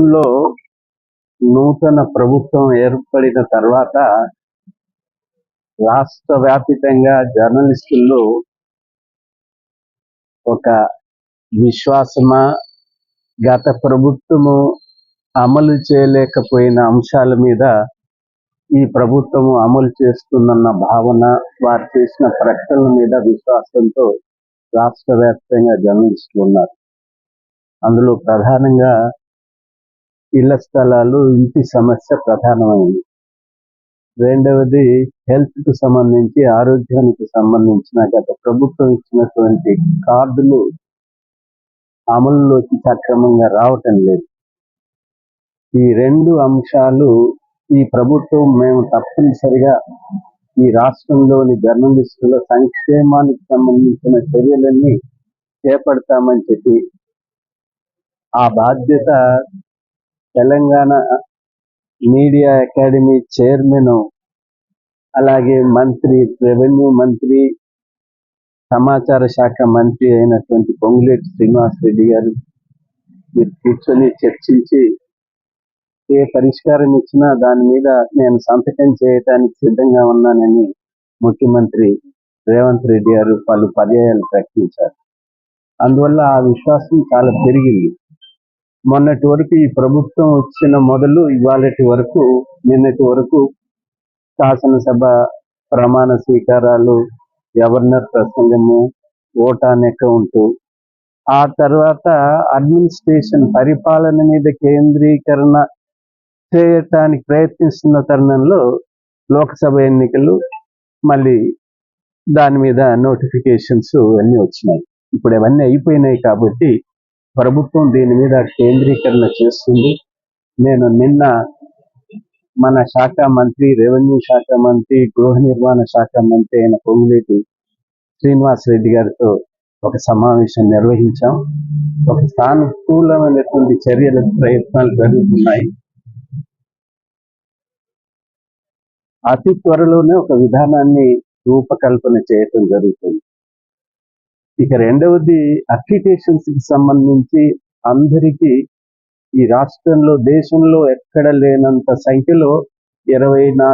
రాష్ట్రంలో నూతన ప్రభుత్వం ఏర్పడిన తర్వాత రాష్ట్ర వ్యాపితంగా జర్నలిస్టుల్లో ఒక విశ్వాసమా, గత ప్రభుత్వము అమలు చేయలేకపోయిన అంశాల మీద ఈ ప్రభుత్వము అమలు చేస్తుందన్న భావన, వారు చేసిన ప్రకటనల మీద విశ్వాసంతో రాష్ట్ర వ్యాప్తంగా జర్నలిస్టులు ఉన్నారు. అందులో ప్రధానంగా ఇళ్ల స్థలాలు, ఇంటి సమస్య ప్రధానమైంది. రెండవది హెల్త్కు సంబంధించి, ఆరోగ్యానికి సంబంధించిన గత ప్రభుత్వం ఇచ్చినటువంటి కార్డులు అమలులోకి సక్రమంగా రావటం లేదు. ఈ రెండు అంశాలు ఈ ప్రభుత్వం మేము తప్పనిసరిగా ఈ రాష్ట్రంలోని జర్నలిస్టుల సంక్షేమానికి సంబంధించిన చర్యలన్నీ చేపడతామని చెప్పి ఆ బాధ్యత తెలంగాణ మీడియా అకాడమీ చైర్మన్, అలాగే మంత్రి, రెవెన్యూ మంత్రి, సమాచార శాఖ మంత్రి అయినటువంటి పొంగులేటి శ్రీనివాసరెడ్డి గారు మీరు కూర్చొని చర్చించి ఏ పరిష్కారం ఇచ్చినా దాని మీద నేను సంతకం చేయడానికి సిద్ధంగా ఉన్నానని ముఖ్యమంత్రి రేవంత్ రెడ్డి గారు పలు పర్యాయాలు ప్రకటించారు. అందువల్ల ఆ విశ్వాసం చాలా పెరిగింది. మొన్నటి వరకు ఈ ప్రభుత్వం వచ్చిన మొదలు ఇవాళటి వరకు, నిన్నటి వరకు శాసనసభ ప్రమాణ స్వీకారాలు, గవర్నర్ ప్రసంగము, ఓట్ ఆన్ అకౌంట్, ఆ తర్వాత అడ్మినిస్ట్రేషన్ పరిపాలన మీద కేంద్రీకరణ చేయటానికి ప్రయత్నిస్తున్న తరుణంలో లోక్సభ ఎన్నికలు, మళ్ళీ దాని మీద నోటిఫికేషన్స్ అన్నీ వచ్చినాయి. ఇప్పుడు అవన్నీ అయిపోయినాయి కాబట్టి ప్రభుత్వం దీని మీద కేంద్రీకరణ చేస్తుంది. నేను నిన్న మన శాఖ మంత్రి, రెవెన్యూ శాఖ మంత్రి, గృహ నిర్మాణ శాఖ మంత్రి అయిన పొంగులేటి శ్రీనివాసరెడ్డి గారితో ఒక సమావేశం నిర్వహించాం. ఒక సానుకూలమైనటువంటి చర్యల ప్రయత్నాలు జరుగుతున్నాయి. అతి త్వరలోనే ఒక విధానాన్ని రూపకల్పన చేయటం జరుగుతుంది. ఇక రెండవది అప్లికేషన్స్ కి సంబంధించి అందరికీ ఈ రాష్ట్రంలో, దేశంలో ఎక్కడ లేనంత సంఖ్యలో 24